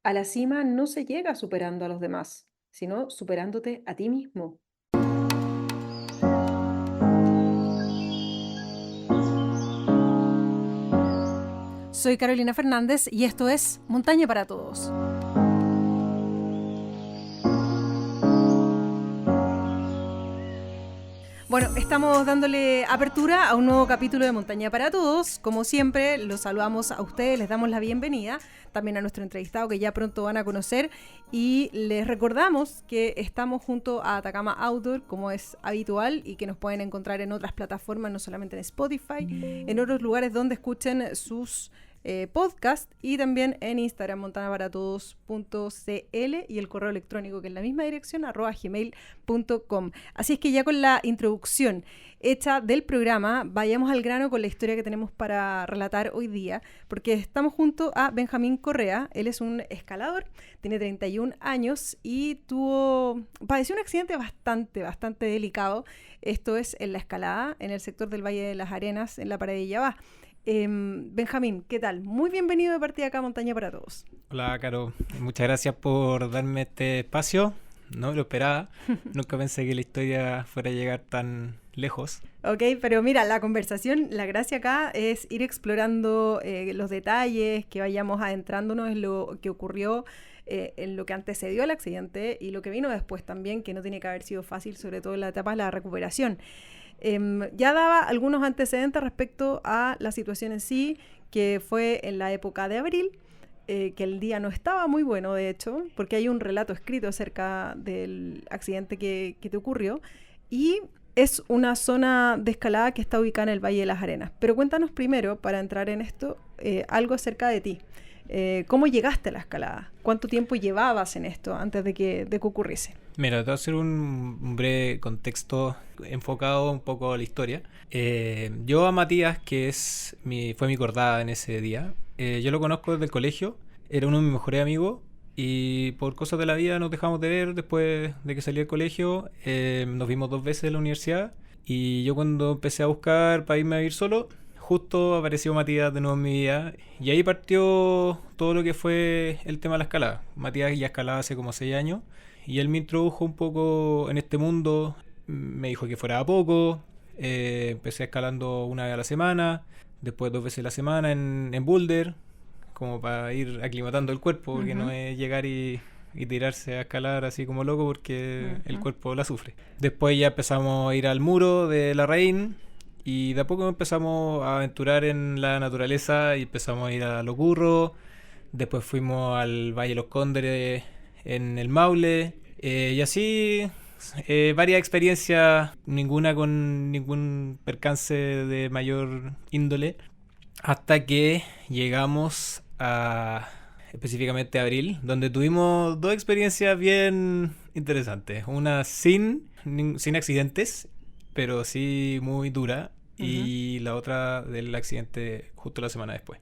A la cima no se llega superando a los demás, sino superándote a ti mismo. Soy Carolina Fernández y esto es Montaña para Todos. Bueno, estamos dándole apertura a un nuevo capítulo de Montaña para Todos. Como siempre, los saludamos a ustedes, les damos la bienvenida, también a nuestro entrevistado que ya pronto van a conocer. Y les recordamos que estamos junto a Atacama Outdoor, como es habitual, y que nos pueden encontrar en otras plataformas, no solamente en Spotify, en otros lugares donde escuchen sus podcast, y también en Instagram, montanaparatodos.cl, y el correo electrónico que es la misma dirección, @gmail.com. Así es que ya con la introducción hecha del programa, vayamos al grano con la historia que tenemos para relatar hoy día, porque estamos junto a Benjamín Correa. Él es un escalador, tiene 31 años y padeció un accidente bastante delicado. Esto es en la escalada, en el sector del Valle de las Arenas, en la pared de Yabá. Benjamín, ¿qué tal? Muy bienvenido de partida acá a Montaña para Todos. Hola, Caro. Muchas gracias por darme este espacio. No lo esperaba. Nunca pensé que la historia fuera a llegar tan lejos. Ok, pero mira, la conversación, la gracia acá es ir explorando los detalles, que vayamos adentrándonos en lo que ocurrió, en lo que antecedió al accidente y lo que vino después también, que no tiene que haber sido fácil, sobre todo en la etapa de la recuperación. Ya daba algunos antecedentes respecto a la situación en sí, que fue en la época de abril, que el día no estaba muy bueno, de hecho, porque hay un relato escrito acerca del accidente que te ocurrió, y es una zona de escalada que está ubicada en el Valle de las Arenas. Pero cuéntanos primero, para entrar en esto, algo acerca de ti. ¿Cómo llegaste a la escalada? ¿Cuánto tiempo llevabas en esto antes de que ocurriese? Mira, te voy a hacer un breve contexto enfocado un poco a la historia. Yo a Matías, que fue mi cordada en ese día, yo lo conozco desde el colegio, era uno de mis mejores amigos y por cosas de la vida nos dejamos de ver después de que salí del colegio. Nos vimos 2 veces en la universidad y yo cuando empecé a buscar para irme a vivir solo, justo apareció Matías de nuevo en mi vida y ahí partió todo lo que fue el tema de la escalada. Matías ya escalaba hace como 6 años y él me introdujo un poco en este mundo, me dijo que fuera a poco. Empecé escalando 1 vez a la semana, después 2 veces a la semana en boulder, como para ir aclimatando el cuerpo, porque no es llegar y tirarse a escalar así como loco, porque el cuerpo la sufre. Después ya empezamos a ir al muro de la Larraín y de a poco empezamos a aventurar en la naturaleza y empezamos a ir a Los Curros. Después fuimos al Valle de los Cóndores en el Maule, y así varias experiencias, ninguna con ningún percance de mayor índole, hasta que llegamos específicamente a abril, donde tuvimos 2 experiencias bien interesantes. Una sin accidentes, pero sí muy dura, y la otra del accidente justo la semana después.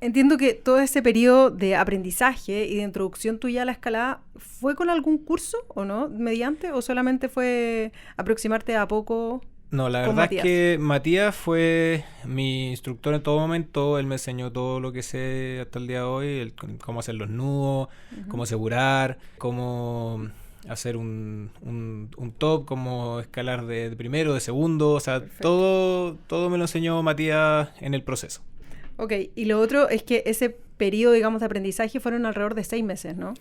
Entiendo que todo ese periodo de aprendizaje y de introducción tuya a la escalada fue con algún curso o no, mediante, o solamente fue aproximarte a poco. No, la verdad es que Matías fue mi instructor en todo momento. Él me enseñó todo lo que sé hasta el día de hoy, cómo hacer los nudos, cómo asegurar, cómo hacer un top, cómo escalar de primero, de segundo. O sea, todo me lo enseñó Matías en el proceso. Ok, y lo otro es que ese periodo, digamos, de aprendizaje fueron alrededor de 6 meses, ¿no?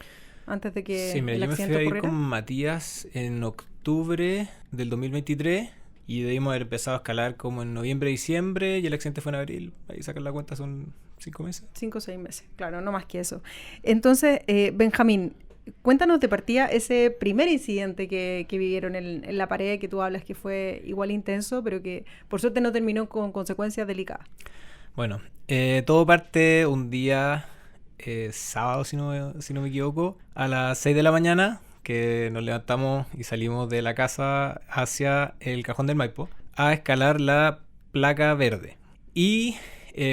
Antes de que el accidente ocurriera. Sí, yo me fui a ir con Matías en octubre del 2023 y debimos haber empezado a escalar como en noviembre, diciembre, y el accidente fue en abril. Ahí sacan la cuenta, son 5 meses. 5 o 6 meses, claro, no más que eso. Entonces, Benjamín, cuéntanos de partida ese primer incidente que vivieron en la pared, que tú hablas que fue igual intenso, pero que por suerte no terminó con consecuencias delicadas. Bueno, todo parte un día sábado, si no me equivoco, a las 6 de la mañana, que nos levantamos y salimos de la casa hacia el Cajón del Maipo a escalar la placa verde. Y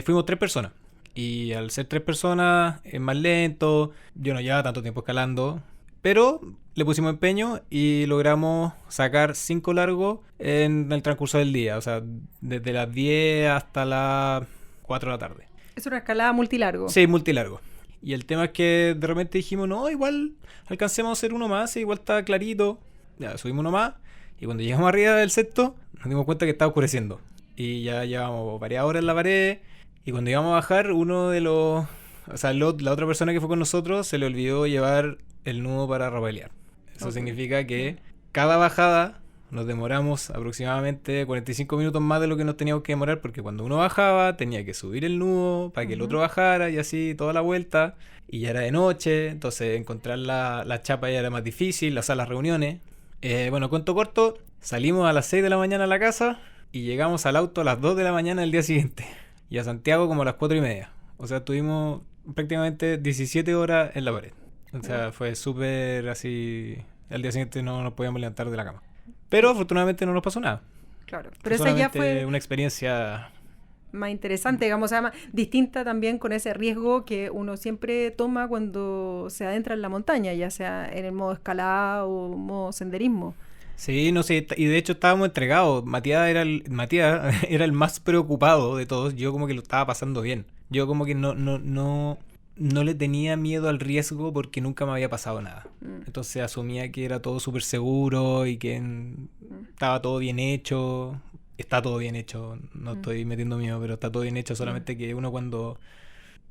fuimos 3 personas. Y al ser 3 personas es más lento, yo no llevaba tanto tiempo escalando, pero le pusimos empeño y logramos sacar 5 largos en el transcurso del día. O sea, desde las 10 hasta las 4 de la tarde. ¿Es una escalada multilargo? Sí, multilargo. Y el tema es que de repente dijimos, no, igual alcancemos a hacer uno más, igual está clarito. Ya, subimos uno más. Y cuando llegamos arriba del sexto, nos dimos cuenta que estaba oscureciendo. Y ya llevamos varias horas en la pared. Y cuando íbamos a bajar, uno de los... O sea, la otra persona que fue con nosotros se le olvidó llevar el nudo para rappelear. Eso significa que cada bajada nos demoramos aproximadamente 45 minutos más de lo que nos teníamos que demorar, porque cuando uno bajaba tenía que subir el nudo para que el otro bajara y así toda la vuelta. Y ya era de noche, entonces encontrar la chapa ya era más difícil, o sea, las reuniones. Bueno, cuento corto, salimos a las 6 de la mañana a la casa y llegamos al auto a las 2 de la mañana del día siguiente. Y a Santiago como a las 4:30. O sea, tuvimos prácticamente 17 horas en la pared. O sea, fue súper así... Al día siguiente no nos podíamos levantar de la cama. Pero afortunadamente no nos pasó nada. Claro, pero esa ya fue una experiencia más interesante, digamos, o sea, más distinta también con ese riesgo que uno siempre toma cuando se adentra en la montaña, ya sea en el modo escalada o modo senderismo. Sí, no sé, y de hecho estábamos entregados. Matías era el más preocupado de todos. Yo como que lo estaba pasando bien. Yo como que no le tenía miedo al riesgo porque nunca me había pasado nada. Entonces asumía que era todo súper seguro y que estaba todo bien hecho. Está todo bien hecho, no estoy metiendo miedo, pero está todo bien hecho. Solamente que uno cuando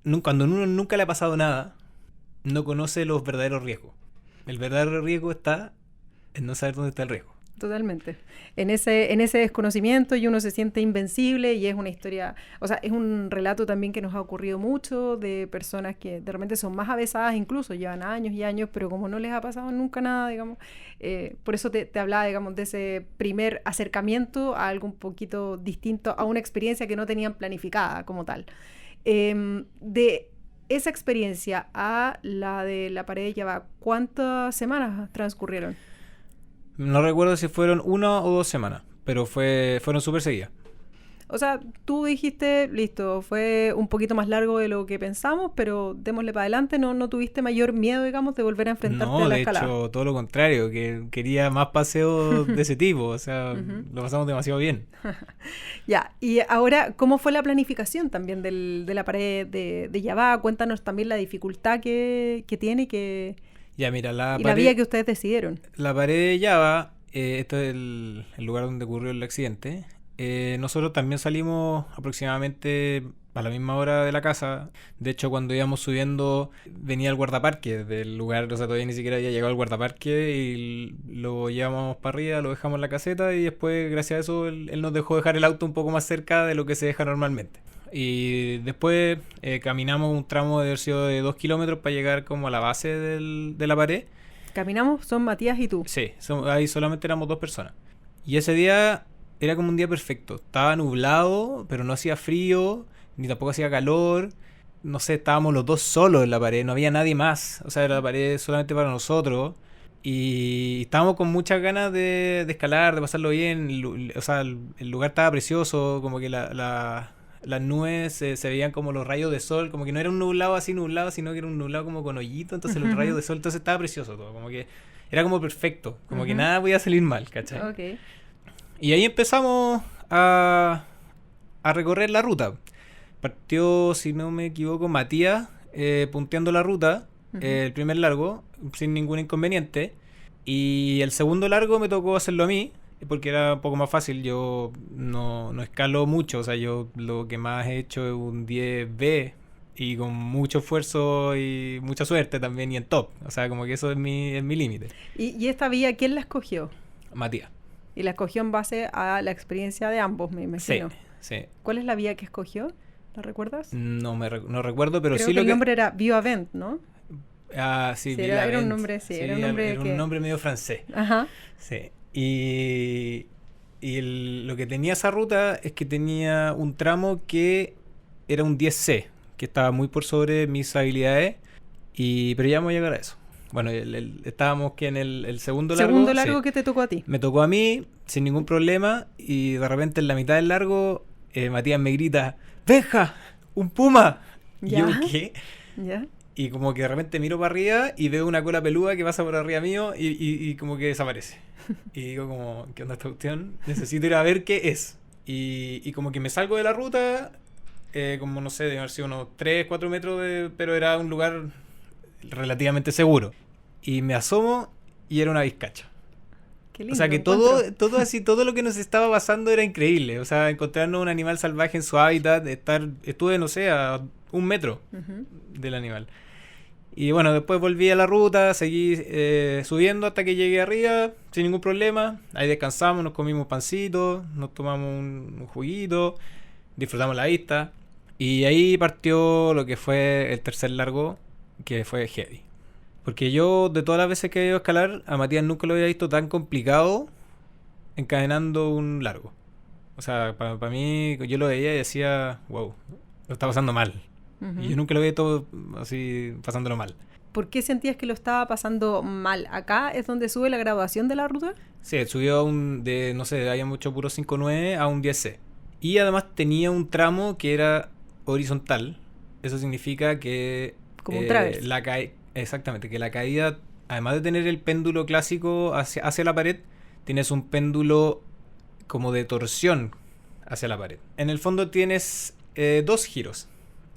uno nunca le ha pasado nada, no conoce los verdaderos riesgos. El verdadero riesgo está en no saber dónde está el riesgo. Totalmente. En ese desconocimiento y uno se siente invencible y es una historia, o sea, es un relato también que nos ha ocurrido mucho de personas que de repente son más avesadas, incluso llevan años y años, pero como no les ha pasado nunca nada, digamos, por eso te hablaba, digamos, de ese primer acercamiento a algo un poquito distinto, a una experiencia que no tenían planificada como tal. De esa experiencia a la de la pared de Yabá, ¿cuántas semanas transcurrieron? No recuerdo si fueron 1 o 2 semanas, pero fueron súper seguidas. O sea, tú dijiste, listo, fue un poquito más largo de lo que pensamos, pero démosle para adelante, ¿no tuviste mayor miedo, digamos, de volver a enfrentarte a la escalada? No, de hecho, todo lo contrario, que quería más paseos de ese tipo, o sea, lo pasamos demasiado bien. Ya, y ahora, ¿cómo fue la planificación también de la pared de Yabá? Cuéntanos también la dificultad que tiene y que... Ya, mira, la vía que ustedes decidieron. La pared de Java, esto es el lugar donde ocurrió el accidente. Nosotros también salimos aproximadamente a la misma hora de la casa. De hecho, cuando íbamos subiendo, venía el guardaparque del lugar. O sea, todavía ni siquiera había llegado al guardaparque y lo llevamos para arriba, lo dejamos en la caseta y después, gracias a eso, él nos dejó dejar el auto un poco más cerca de lo que se deja normalmente. Y después caminamos un tramo de 2 kilómetros para llegar como a la base de la pared. ¿Caminamos? ¿Son Matías y tú? Sí, ahí solamente éramos 2 personas. Y ese día era como un día perfecto. Estaba nublado, pero no hacía frío, ni tampoco hacía calor. No sé, estábamos los dos solos en la pared, no había nadie más. O sea, era la pared solamente para nosotros. Y estábamos con muchas ganas de escalar, de pasarlo bien. O sea, el lugar estaba precioso, como que las nubes se veían como los rayos de sol, como que no era un nublado así nublado, sino que era un nublado como con hoyito, entonces los rayos de sol, entonces estaba precioso todo, como que era como perfecto, como que nada podía salir mal, ¿cachai? Okay. Y ahí empezamos a recorrer la ruta. Partió, si no me equivoco, Matías punteando la ruta, el primer largo, sin ningún inconveniente, y el segundo largo me tocó hacerlo a mí, porque era un poco más fácil. Yo no escalo mucho, o sea, yo lo que más he hecho es un 10B y con mucho esfuerzo y mucha suerte también y en top, o sea, como que eso es mi límite. ¿Y esta vía quién la escogió? Matías. Y la escogió en base a la experiencia de ambos, me imagino. Sí. ¿Cuál es la vía que escogió? ¿La recuerdas? No recuerdo, pero creo sí que el nombre era Bioavent, ¿no? Ah, sí, era un nombre, sí, era un nombre medio francés. Ajá. Sí. Y lo que tenía esa ruta es que tenía un tramo que era un 10C, que estaba muy por sobre mis habilidades, pero ya vamos a llegar a eso. Bueno, estábamos que en el segundo largo. Segundo largo, sí, que te tocó a ti. Me tocó a mí, sin ningún problema, y de repente en la mitad del largo, Matías me grita, ¡Benja! ¡Un puma! ¿Ya? Y yo, ¿qué? ¿Ya? Y como que de repente miro para arriba y veo una cola peluda que pasa por arriba mío y como que desaparece. Y digo como, ¿qué onda esta cuestión? Necesito ir a ver qué es. Y como que me salgo de la ruta como no sé, debe haber sido unos 3, 4 metros, pero era un lugar relativamente seguro. Y me asomo y era una vizcacha. Qué O lindo sea que encuentro. todo lo que nos estaba pasando era increíble. O sea, encontrarnos un animal salvaje en su hábitat, estuve, no sé, a 1 metro Ujú. del animal. Y bueno, después volví a la ruta, seguí subiendo hasta que llegué arriba, sin ningún problema. Ahí descansamos, nos comimos pancitos, nos tomamos un juguito, disfrutamos la vista. Y ahí partió lo que fue el tercer largo, que fue heavy. Porque yo, de todas las veces que he ido a escalar, a Matías nunca lo había visto tan complicado encadenando un largo. O sea, para mí, yo lo veía y decía, wow, lo está pasando mal. Y Ujú. yo nunca lo veía todo así, pasándolo mal. ¿Por qué sentías que lo estaba pasando mal? ¿Acá es donde sube la graduación de la ruta? Sí, subió no sé, había mucho puro 5.9 a un 10C. Y además tenía un tramo que era horizontal. Eso significa que Como un travers. exactamente, que la caída, además de tener el péndulo clásico hacia la pared, tienes un péndulo como de torsión hacia la pared. En el fondo tienes dos giros.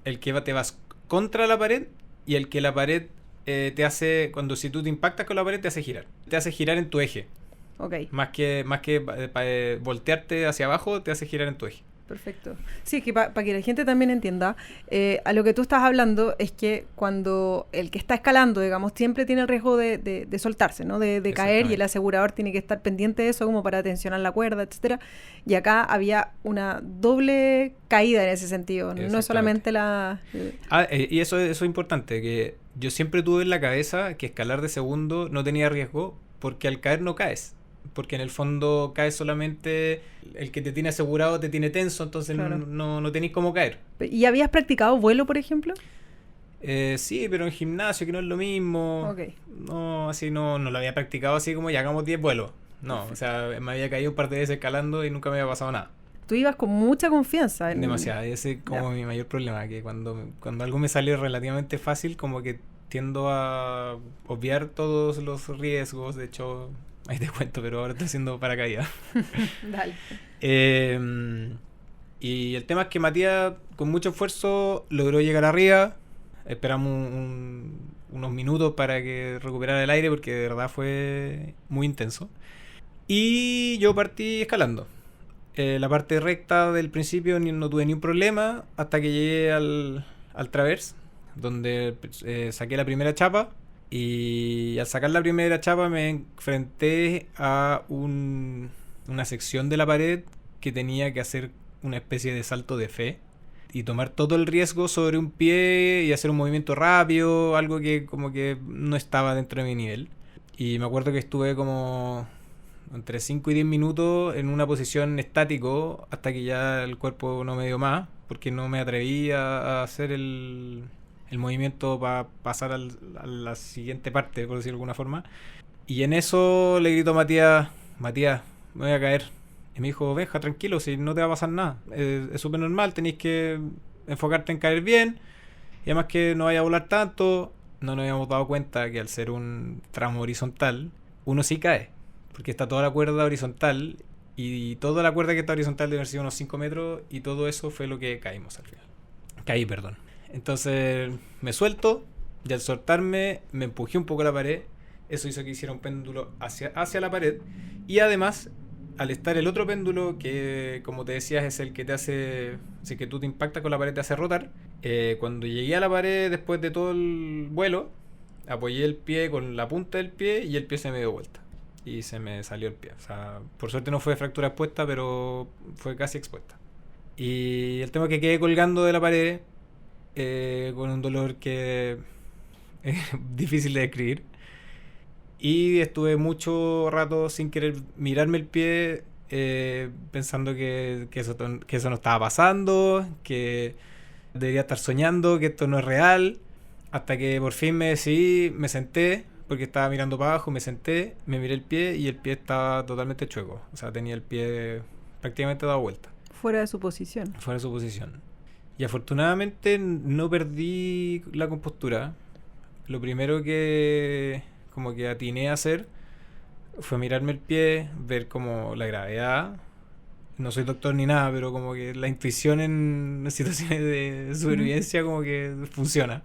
El que te vas contra la pared y el que la pared te hace, si tú te impactas con la pared, te hace girar. Te hace girar en tu eje. Ok, Más que voltearte hacia abajo, te hace girar en tu eje. perfecto. Sí, es que para que la gente también entienda, a lo que tú estás hablando es que cuando el que está escalando, digamos, siempre tiene el riesgo de soltarse, ¿no? De caer, y el Exactamente. asegurador tiene que estar pendiente de eso como para tensionar la cuerda, etcétera. Y acá había una doble caída en ese sentido, no es Exactamente. solamente la... Y eso es importante, que yo siempre tuve en la cabeza que escalar de segundo no tenía riesgo, porque al caer no caes. Porque en el fondo caes solamente el que te tiene asegurado, te tiene tenso, entonces Claro. no tenéis cómo caer. ¿Y habías practicado vuelo, por ejemplo? Sí, pero en gimnasio, que no es lo mismo. Ok, No, así no lo había practicado así como ya hagamos 10 vuelos. No, o perfecto. sea, me había caído un par de veces escalando y nunca me había pasado nada. Tú ibas con mucha confianza en... Demasiado, y ese es Ya. como mi mayor problema, que cuando algo me sale relativamente fácil, como que tiendo a obviar todos los riesgos. De hecho, ahí te cuento, pero ahora estoy haciendo paracaídas. Dale. Eh, y el tema es que Matías, con mucho esfuerzo, logró llegar arriba. Esperamos unos minutos para que recuperara el aire, porque de verdad fue muy intenso. Y yo partí escalando. La parte recta del principio no tuve ni un problema hasta que llegué al Traverse, donde saqué la primera chapa. Y al sacar la primera chapa me enfrenté a una sección de la pared que tenía que hacer una especie de salto de fe y tomar todo el riesgo sobre un pie y hacer un movimiento rápido, algo que como que no estaba dentro de mi nivel. Y me acuerdo que estuve como entre 5 y 10 minutos en una posición estático hasta que ya el cuerpo no me dio más, porque no me atreví a hacer el movimiento para pasar a la siguiente parte, por decirlo de alguna forma. Y en eso le grito a Matías, Matías, me voy a caer. Y me dijo, Benja, tranquilo, si no te va a pasar nada. Es súper normal, tenéis que enfocarte en caer bien. Y además que no vaya a volar tanto. No nos habíamos dado cuenta que al ser un tramo horizontal, uno sí cae. Porque está toda la cuerda horizontal. Y toda la cuerda que está horizontal debe haber sido unos 5 metros. Y todo eso fue lo que caímos al final. Caí, perdón. Entonces me suelto. Y al soltarme me empujé un poco a la pared. Eso hizo que hiciera un péndulo hacia la pared. Y además, al estar el otro péndulo, que como te decías es el que te hace, si que tú te impactas con la pared te hace rotar, cuando llegué a la pared después de todo el vuelo, apoyé el pie con la punta del pie y el pie se me dio vuelta. Y se me salió el pie. O sea, por suerte no fue fractura expuesta, pero fue casi expuesta. Y el tema es que quedé colgando de la pared con un dolor que es difícil de describir. Y estuve mucho rato sin querer mirarme el pie, pensando que eso no estaba pasando, que debería estar soñando, que esto no es real. Hasta que por fin me decidí, me senté, porque estaba mirando para abajo, me senté, me miré el pie y el pie estaba totalmente chueco. O sea, tenía el pie prácticamente dado vuelta, Fuera de su posición. fuera de su posición. Y afortunadamente no perdí la compostura. Lo primero que como que atiné a hacer fue mirarme el pie, ver como la gravedad, no soy doctor ni nada, pero como que la intuición en situaciones de supervivencia como que funciona.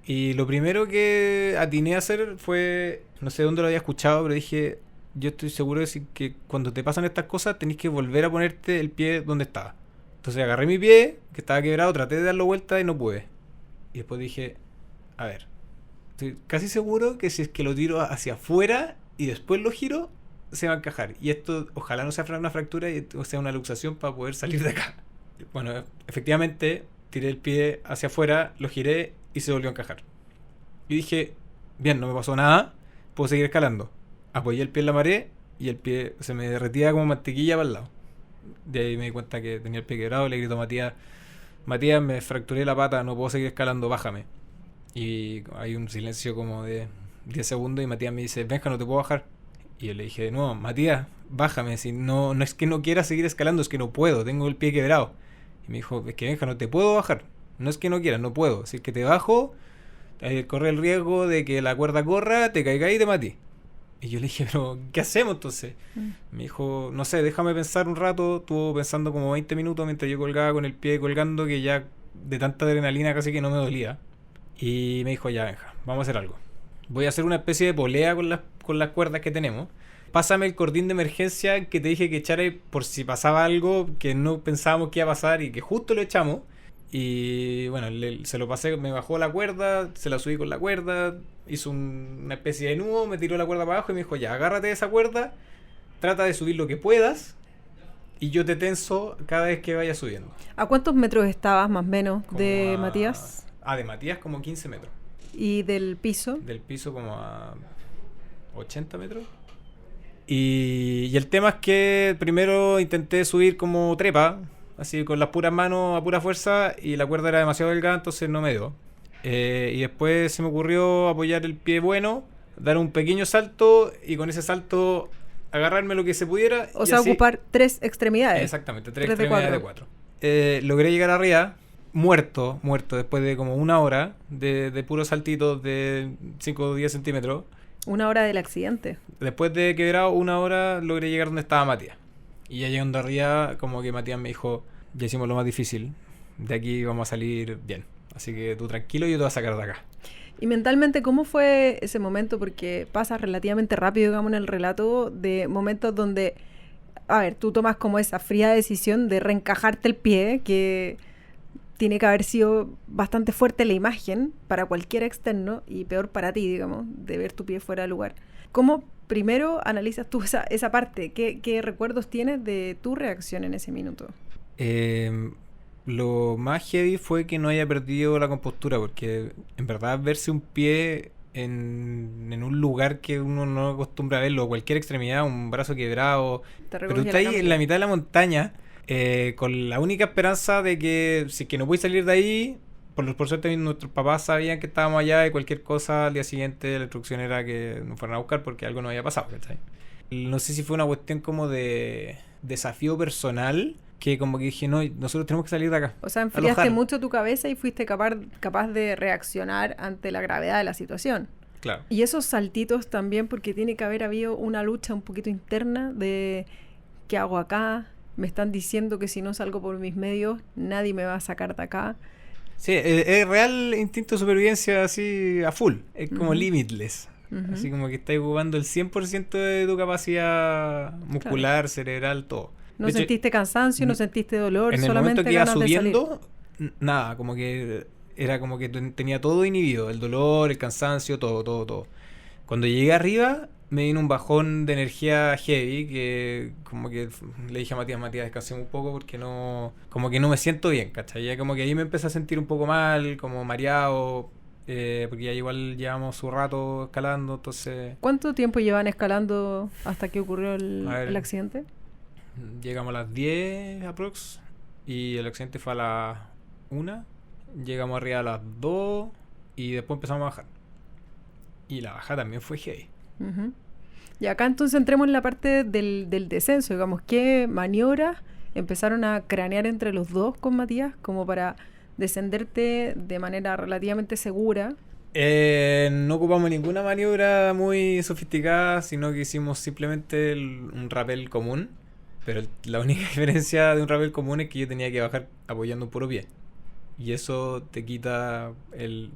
Y lo primero que atiné a hacer fue, no sé dónde lo había escuchado, pero dije, yo estoy seguro que cuando te pasan estas cosas tenés que volver a ponerte el pie donde estaba. Entonces agarré mi pie, que estaba quebrado, traté de darlo vuelta y no pude. Y después dije, a ver, estoy casi seguro que si es que lo tiro hacia afuera y después lo giro, se va a encajar. Y esto ojalá no sea una fractura y sea una luxación para poder salir de acá. Bueno, efectivamente, tiré el pie hacia afuera, lo giré y se volvió a encajar. Y dije, bien, no me pasó nada, puedo seguir escalando. Apoyé el pie en la pared y el pie se me derretía como mantequilla para el lado. De ahí me di cuenta que tenía el pie quebrado, le grito a Matías, Matías, me fracturé la pata, no puedo seguir escalando, bájame. Y hay un silencio como de 10 segundos y Matías me dice, Benja, no te puedo bajar. Y yo le dije, no, Matías, bájame, si no es que no quiera seguir escalando, es que no puedo, tengo el pie quebrado. Y me dijo, es que Benja, no te puedo bajar, no es que no quieras, no puedo, si es que te bajo, corre el riesgo de que la cuerda corra, te caiga y te matí. Y yo le dije, pero ¿qué hacemos entonces? Me dijo, no sé, déjame pensar un rato. Estuvo pensando como 20 minutos mientras yo colgaba con el pie colgando, que ya de tanta adrenalina casi que no me dolía. Y me dijo, ya, Benja, vamos a hacer algo. Voy a hacer una especie de polea con las cuerdas que tenemos. Pásame el cordín de emergencia que te dije que echara por si pasaba algo que no pensábamos que iba a pasar y que justo lo echamos. Y bueno, se lo pasé, me bajó la cuerda, se la subí con la cuerda, hizo una especie de nudo, me tiró la cuerda para abajo y me dijo, ya, agárrate de esa cuerda, trata de subir lo que puedas y yo te tenso cada vez que vayas subiendo. ¿A cuántos metros estabas más o menos Como de Matías? De Matías como 15 metros. ¿Y del piso? Del piso como a 80 metros. Y el tema es que primero intenté subir como trepa, así con las puras manos a pura fuerza, y la cuerda era demasiado delgada, entonces no me dio. Y después se me ocurrió apoyar el pie bueno, dar un pequeño salto y con ese salto agarrarme lo que se pudiera. O sea, así, ocupar 3 extremidades. Exactamente, 3 extremidades de 4. Logré llegar arriba, muerto, después de como una hora de puros saltitos de 5 o 10 centímetros. Una hora del accidente. Después de quebrado una hora logré llegar donde estaba Matías. Y ya llegando arriba, como que Matías me dijo, ya hicimos lo más difícil, de aquí vamos a salir bien. Así que tú tranquilo, yo te voy a sacar de acá. Y mentalmente, ¿cómo fue ese momento? Porque pasa relativamente rápido, digamos, en el relato, de momentos donde, a ver, tú tomas como esa fría decisión de reencajarte el pie, que tiene que haber sido bastante fuerte la imagen para cualquier externo y peor para ti, digamos, de ver tu pie fuera de lugar. ¿Cómo primero analizas tú esa parte? ¿Qué recuerdos tienes de tu reacción en ese minuto? Lo más heavy fue que no haya perdido la compostura, porque en verdad verse un pie en un lugar que uno no acostumbra a verlo, cualquier extremidad, un brazo quebrado, pero tú estás ahí en la mitad de la montaña, con la única esperanza de que si que no puedes salir de ahí, por suerte nuestros papás sabían que estábamos allá y cualquier cosa al día siguiente la instrucción era que nos fueran a buscar porque algo nos había pasado, ¿cachai? No sé si fue una cuestión como de desafío personal, que como que dije, no, nosotros tenemos que salir de acá. O sea, enfriaste mucho tu cabeza y fuiste capaz de reaccionar ante la gravedad de la situación. Claro. Y esos saltitos también, porque tiene que haber habido una lucha un poquito interna de ¿qué hago acá? Me están diciendo que si no salgo por mis medios, nadie me va a sacar de acá. Sí, es real instinto de supervivencia así a full. Es como limitless. Así como que estás ocupando el 100% de tu capacidad muscular, claro, cerebral, todo. No sentiste cansancio, no sentiste dolor, en solamente el momento que iba subiendo, nada, como que era como que tenía todo inhibido, el dolor, el cansancio, todo. Cuando llegué arriba, me vino un bajón de energía heavy, que como que le dije a Matías, descansemos un poco porque no, como que no me siento bien, ¿cachai? Ya como que ahí me empecé a sentir un poco mal, como mareado, porque ya igual llevamos su rato escalando, entonces... ¿Cuánto tiempo llevan escalando hasta que ocurrió el accidente? Llegamos a las 10 aprox y el accidente fue a las 1. Llegamos arriba a las 2 y después empezamos a bajar. Y la bajada también fue heavy. Y acá entonces entremos en la parte del descenso, digamos, ¿qué maniobras empezaron a cranear entre los dos con Matías como para descenderte de manera relativamente segura? No ocupamos ninguna maniobra muy sofisticada, sino que hicimos simplemente un rappel común. Pero la única diferencia de un rappel común es que yo tenía que bajar apoyando un puro pie. Y eso te quita el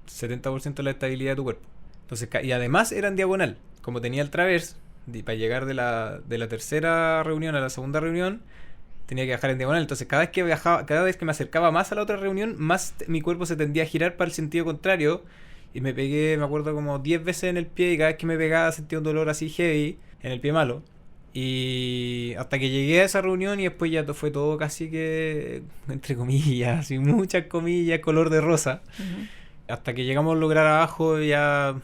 70% de la estabilidad de tu cuerpo. Entonces, y además era en diagonal. Como tenía el traverse, para llegar de la tercera reunión a la segunda reunión, tenía que bajar en diagonal. Entonces, cada vez que me acercaba más a la otra reunión, más mi cuerpo se tendía a girar para el sentido contrario. Y me pegué, me acuerdo, como 10 veces en el pie. Y cada vez que me pegaba sentía un dolor así heavy en el pie malo. Y hasta que llegué a esa reunión y después ya fue todo casi que, entre comillas, así muchas comillas, color de rosa. Uh-huh. Hasta que llegamos a lograr abajo ya...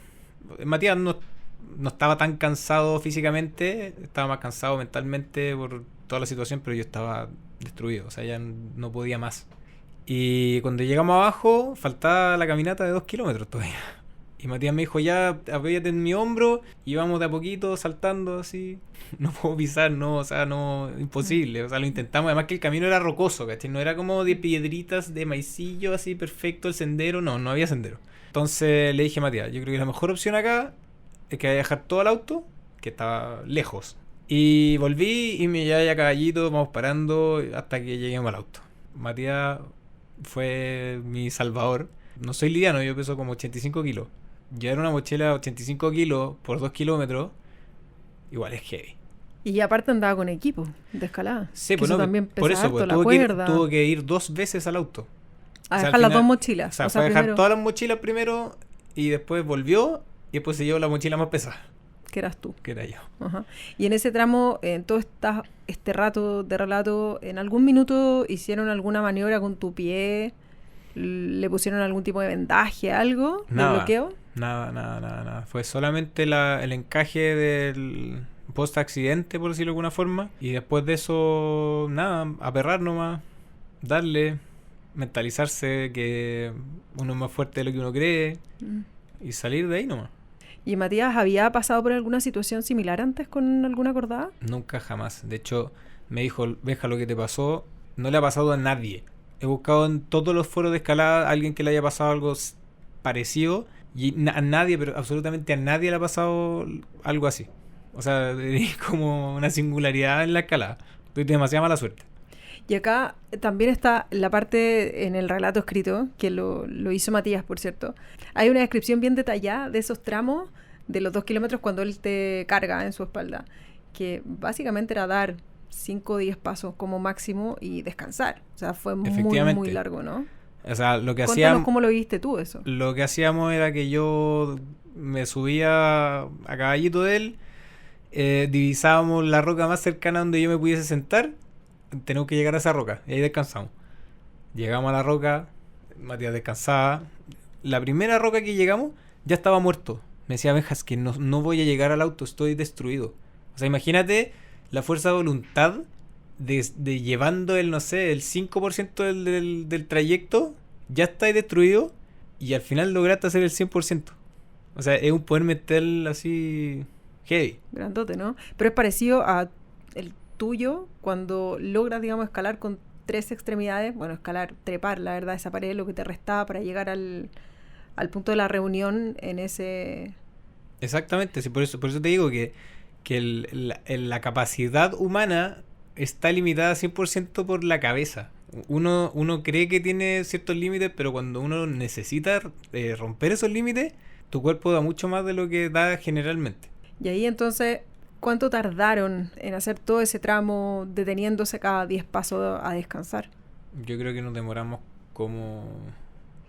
Matías no estaba tan cansado físicamente, estaba más cansado mentalmente por toda la situación, pero yo estaba destruido, o sea, ya no podía más. Y cuando llegamos abajo, faltaba la caminata de 2 kilómetros todavía. Y Matías me dijo, ya, apóyate en mi hombro, y vamos de a poquito, saltando así. No puedo pisar, no, o sea, no, imposible. O sea, lo intentamos, además que el camino era rocoso, ¿cachai? No era como de piedritas, de maicillo, así, perfecto el sendero, no había sendero. Entonces le dije a Matías, yo creo que la mejor opción acá es que vaya a dejar todo el auto, que estaba lejos. Y volví y me llevé a caballito, vamos parando hasta que lleguemos al auto. Matías fue mi salvador. No soy liviano, yo peso como 85 kilos. Llevar una mochila de 85 kilos por 2 kilómetros, igual es heavy. Y aparte andaba con equipo de escalada. Sí, pues no, también por eso, pues, tuvo que ir 2 veces al auto. A dejar las 2 mochilas. O sea, fue a dejar todas las mochilas primero y después volvió y después se llevó la mochila más pesada. Que eras tú. Que era yo. Ajá. Y en ese tramo, en todo este rato de relato, ¿en algún minuto hicieron alguna maniobra con tu pie? ¿Le pusieron algún tipo de vendaje, algo? ¿De bloqueo? Nada. Fue solamente el encaje del post-accidente, por decirlo de alguna forma. Y después de eso, nada, aperrar nomás, darle, mentalizarse que uno es más fuerte de lo que uno cree y salir de ahí nomás. ¿Y Matías había pasado por alguna situación similar antes con alguna acordada? Nunca, jamás. De hecho, me dijo, Benja, lo que te pasó no le ha pasado a nadie. He buscado en todos los foros de escalada a alguien que le haya pasado algo parecido y a nadie, pero absolutamente a nadie le ha pasado algo así. O sea, es como una singularidad en la escalada. Tuve demasiada mala suerte. Y acá también está la parte en el relato escrito, que lo hizo Matías, por cierto. Hay una descripción bien detallada de esos tramos de los 2 kilómetros cuando él te carga en su espalda, que básicamente era dar 5 o 10 pasos como máximo y descansar. O sea, fue muy largo, ¿no? O sea, lo que Cuéntanos cómo lo viste tú eso. Lo que hacíamos era que yo me subía a caballito de él, divisábamos la roca más cercana donde yo me pudiese sentar. Tenemos que llegar a esa roca y ahí descansamos. Llegamos a la roca, Matías descansaba. La primera roca que llegamos ya estaba muerto. Me decía, Benjas, que no voy a llegar al auto, estoy destruido. O sea, imagínate la fuerza de voluntad de llevando el 5% del trayecto, ya estáis destruido y al final lograste hacer el 100%. O sea, es un poder meter así heavy. Grandote, ¿no? Pero es parecido a el tuyo cuando logras, digamos, escalar con 3 extremidades. Bueno, trepar, la verdad, esa pared es lo que te restaba para llegar al punto de la reunión en ese... Exactamente, sí, por eso te digo que la capacidad humana está limitada 100% por la cabeza. Uno cree que tiene ciertos límites, pero cuando uno necesita romper esos límites, tu cuerpo da mucho más de lo que da generalmente. Y ahí entonces, ¿cuánto tardaron en hacer todo ese tramo deteniéndose cada 10 pasos a descansar? Yo creo que nos demoramos como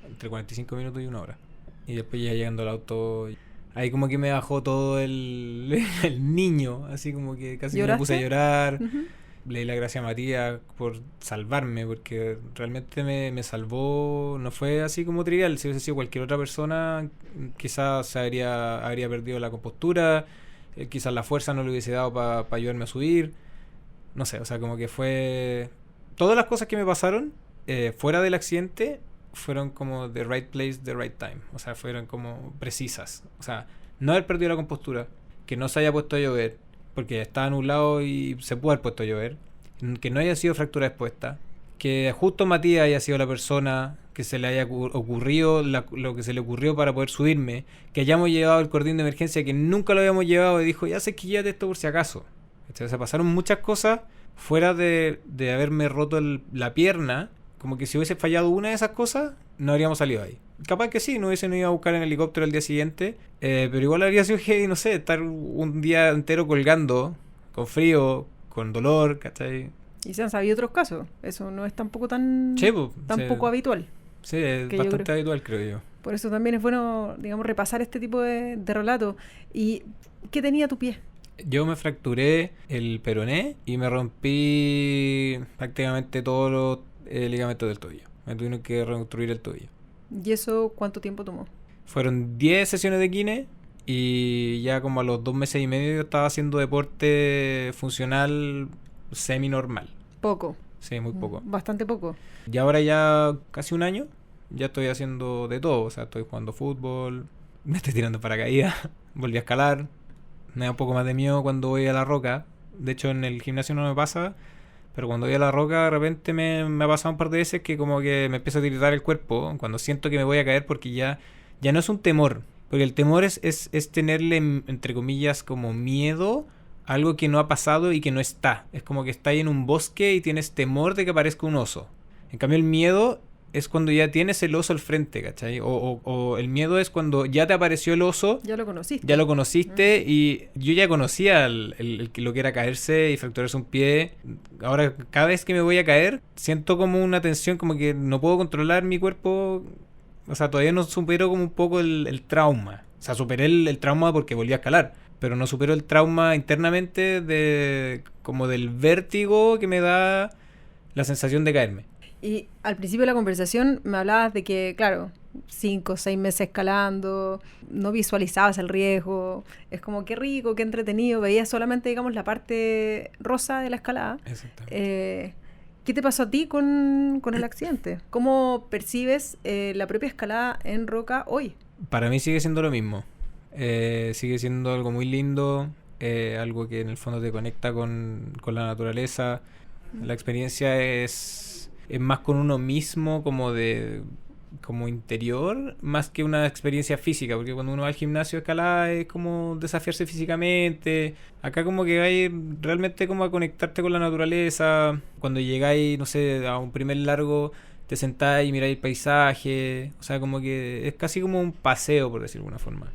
entre 45 minutos y 1 hora. Y después ya llegando al auto, ahí como que me bajó todo el niño, así como que casi me puse a llorar. Uh-huh. Le di la gracia a Matías por salvarme, porque realmente me salvó. No fue así como trivial. Si hubiese sido cualquier otra persona, quizás habría perdido la compostura, quizás la fuerza no le hubiese dado para ayudarme a subir. No sé, o sea, como que fue... Todas las cosas que me pasaron fuera del accidente fueron como the right place, the right time. O sea, fueron como precisas. O sea, no haber perdido la compostura, que no se haya puesto a llover, porque estaba nublado y se pudo haber puesto a llover, que no haya sido fractura expuesta, que justo Matías haya sido la persona que se le haya ocurrido lo que se le ocurrió para poder subirme, que hayamos llevado el cordón de emergencia que nunca lo habíamos llevado y dijo, ya sé que llévate esto por si acaso. O sea, pasaron muchas cosas fuera de haberme roto la pierna, como que si hubiese fallado una de esas cosas, no habríamos salido ahí. Capaz que sí, no hubiesen ido a buscar en helicóptero el día siguiente, pero igual habría sido heavy, no sé, estar un día entero colgando, con frío, con dolor, ¿cachai? Y se han sabido otros casos. Eso no es tampoco tan, Sí, pues, tan poco habitual. Sí, es bastante habitual, creo yo. Por eso también es bueno, digamos, repasar este tipo de relatos. ¿Y qué tenía tu pie? Yo me fracturé el peroné y me rompí prácticamente todos los ligamentos del tobillo. Me tuvieron que reconstruir el tobillo. ¿Y eso cuánto tiempo tomó? Fueron 10 sesiones de kine y ya como a los 2 meses y medio yo estaba haciendo deporte funcional semi-normal. Poco. Sí, muy poco. Bastante poco. Y ahora ya casi un año ya estoy haciendo de todo. O sea, estoy jugando fútbol, me estoy tirando paracaídas, volví a escalar. Me da un poco más de miedo cuando voy a la roca. De hecho, en el gimnasio no me pasa, pero cuando voy a la roca de repente me ha pasado un par de veces que como que me empieza a tiritar el cuerpo cuando siento que me voy a caer, porque ya no es un temor. Porque el temor es tenerle, entre comillas, como miedo a algo que no ha pasado y que no está. Es como que está ahí en un bosque y tienes temor de que aparezca un oso. En cambio, el miedo es cuando ya tienes el oso al frente, ¿cachai? O el miedo es cuando ya te apareció el oso. Ya lo conociste. Ya lo conociste y yo ya conocía lo que era caerse y fracturarse un pie. Ahora, cada vez que me voy a caer, siento como una tensión, como que no puedo controlar mi cuerpo. O sea, todavía no supero como un poco el trauma. O sea, superé el trauma porque volví a escalar, pero no supero el trauma internamente como del vértigo que me da la sensación de caerme. Y al principio de la conversación me hablabas de que, claro, 5 o 6 meses escalando, no visualizabas el riesgo, es como qué rico, qué entretenido, veías solamente, digamos, la parte rosa de la escalada. Exactamente. ¿Qué te pasó a ti con el accidente? ¿Cómo percibes la propia escalada en roca hoy? Para mí sigue siendo lo mismo. Sigue siendo algo muy lindo, algo que en el fondo te conecta con la naturaleza. La experiencia es más con uno mismo, como interior, más que una experiencia física, porque cuando uno va al gimnasio a escalar es como desafiarse físicamente. Acá como que vais realmente como a conectarte con la naturaleza. Cuando llegáis, no sé, a un primer largo, te sentáis y miráis el paisaje. O sea, como que es casi como un paseo, por decirlo de alguna forma.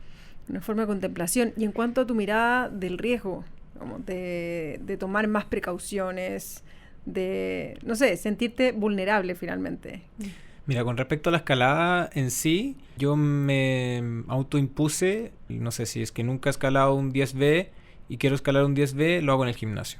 Una forma de contemplación. Y en cuanto a tu mirada del riesgo, como de tomar más precauciones, de, no sé, sentirte vulnerable finalmente. Mira, con respecto a la escalada en sí, yo me autoimpuse, no sé si es que nunca he escalado un 10B y quiero escalar un 10B, lo hago en el gimnasio.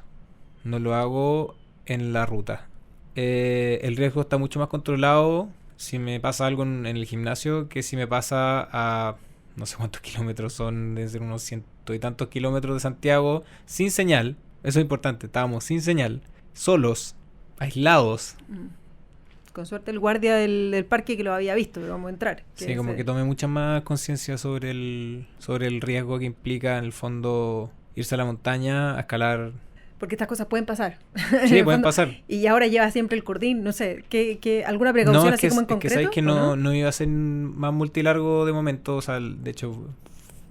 No lo hago en la ruta. El riesgo está mucho más controlado si me pasa algo en el gimnasio que si me pasa a no sé cuántos kilómetros son, deben ser unos 100 y tantos kilómetros de Santiago, sin señal. Eso es importante, estábamos sin señal, solos, aislados. Con suerte el guardia del parque que lo había visto, pero vamos a entrar. Sí, como que tomé mucha más conciencia sobre el riesgo que implica en el fondo irse a la montaña a escalar. Porque estas cosas pueden pasar. Sí, pueden pasar. Y ahora lleva siempre el cordín, no sé, ¿alguna precaución no, así como en concreto? Es que sabes que no iba a ser más multilargo de momento, o sea, de hecho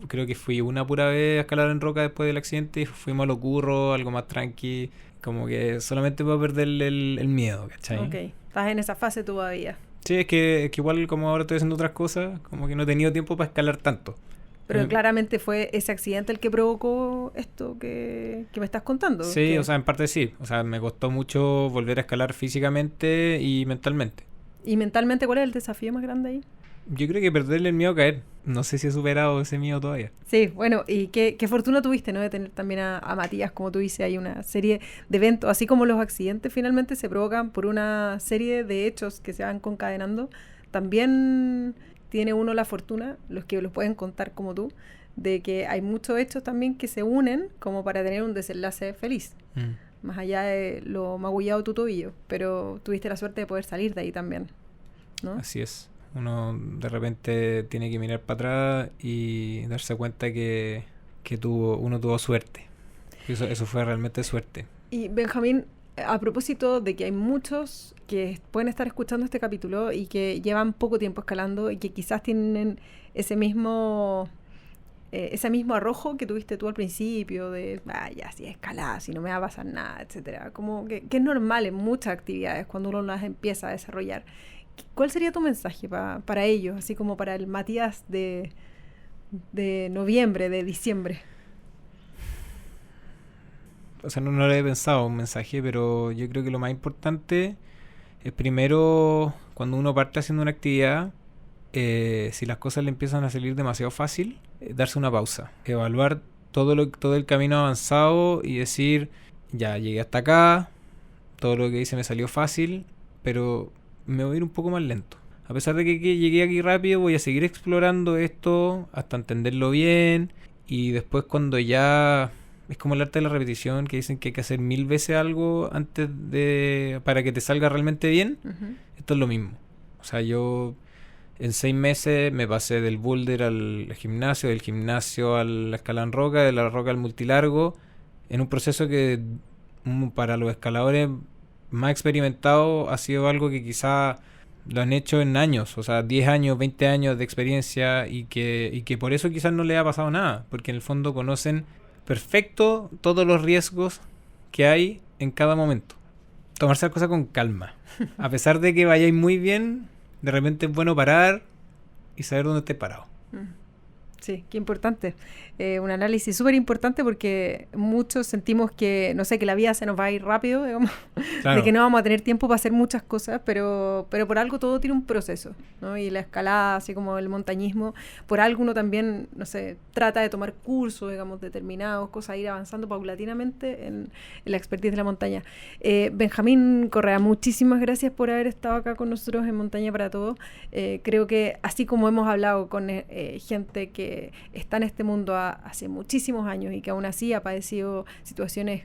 creo que fui una pura vez a escalar en roca después del accidente y fuimos a lo curro, algo más tranqui, como que solamente para perder el miedo, ¿cachai? Ok, estás en esa fase todavía. Sí, es que igual como ahora estoy haciendo otras cosas, como que no he tenido tiempo para escalar tanto. Pero claramente fue ese accidente el que provocó esto que me estás contando. Sí, que... o sea, en parte sí. O sea, me costó mucho volver a escalar físicamente y mentalmente. ¿Y mentalmente cuál es el desafío más grande ahí? Yo creo que perderle el miedo a caer. No sé si he superado ese miedo todavía. Sí, bueno, y qué fortuna tuviste, ¿no? De tener también a Matías, como tú dices, hay una serie de eventos, así como los accidentes finalmente se provocan por una serie de hechos que se van concadenando. También tiene uno la fortuna, los que los pueden contar como tú, de que hay muchos hechos también que se unen como para tener un desenlace feliz. Más allá de lo magullado de tu tobillo, pero tuviste la suerte de poder salir de ahí también, ¿no? Así es. Uno de repente tiene que mirar para atrás y darse cuenta que uno tuvo suerte. Eso fue realmente suerte. Y Benjamín, a propósito de que hay muchos que pueden estar escuchando este capítulo y que llevan poco tiempo escalando y que quizás tienen ese mismo ese mismo arrojo que tuviste tú al principio de, ya, si es escalada, si no me va a pasar nada, etcétera. Como que es normal en muchas actividades cuando uno las empieza a desarrollar. ¿Cuál sería tu mensaje para ellos, así como para el Matías de noviembre, de diciembre? O sea, no lo he pensado un mensaje, pero yo creo que lo más importante es primero, cuando uno parte haciendo una actividad, si las cosas le empiezan a salir demasiado fácil, darse una pausa, evaluar todo el camino avanzado y decir, ya llegué hasta acá, todo lo que hice me salió fácil, pero me voy a ir un poco más lento. A pesar de que llegué aquí rápido, voy a seguir explorando esto hasta entenderlo bien, y después cuando ya... Es como el arte de la repetición, que dicen que hay que hacer 1000 veces algo para que te salga realmente bien. Uh-huh. Esto es lo mismo. O sea, yo en 6 meses me pasé del boulder al gimnasio, del gimnasio a la escalada en roca, de la roca al multilargo, en un proceso que para los escaladores más experimentados ha sido algo que quizá lo han hecho en años, o sea, 10 años, 20 años de experiencia, y que por eso quizás no les ha pasado nada, porque en el fondo conocen perfecto todos los riesgos que hay en cada momento. Tomarse las cosas con calma. A pesar de que vayáis muy bien, de repente es bueno parar y saber dónde estés parado. Sí, qué importante. Un análisis súper importante, porque muchos sentimos que, no sé, que la vida se nos va a ir rápido, digamos, Claro. de que no vamos a tener tiempo para hacer muchas cosas, pero por algo todo tiene un proceso, ¿no? Y la escalada, así como el montañismo, por algo uno también, no sé, trata de tomar cursos, digamos, determinados, cosas, ir avanzando paulatinamente en la expertise de la montaña. Benjamín Correa, muchísimas gracias por haber estado acá con nosotros en Montaña para Todos. Creo que así como hemos hablado con gente que está en este mundo hace muchísimos años y que aún así ha padecido situaciones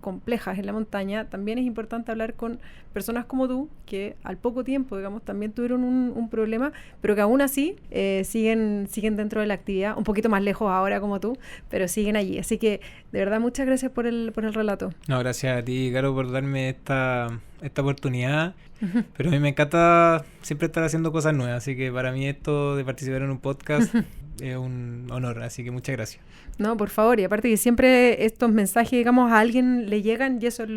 complejas en la montaña, también es importante hablar con personas como tú, que al poco tiempo, digamos, también tuvieron un problema, pero que aún así siguen dentro de la actividad, un poquito más lejos ahora como tú, pero siguen allí. Así que, de verdad, muchas gracias por el relato. No, gracias a ti, Caro, por darme esta oportunidad. Pero a mí me encanta siempre estar haciendo cosas nuevas, así que para mí esto de participar en un podcast es un honor, así que muchas gracias. No, por favor, y aparte que siempre estos mensajes, digamos, a alguien le llegan, y eso es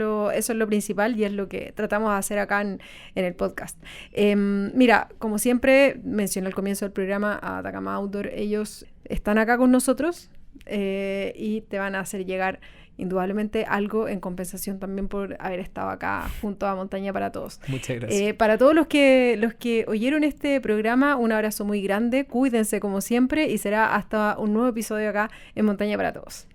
lo principal, y es lo que tratamos de hacer acá en el podcast. Mira, como siempre mencioné al comienzo del programa a Atacama Outdoor, ellos están acá con nosotros y te van a hacer llegar indudablemente algo en compensación también por haber estado acá junto a Montaña para Todos. Muchas gracias. Para todos los que oyeron este programa, un abrazo muy grande, cuídense como siempre, y será hasta un nuevo episodio acá en Montaña para Todos.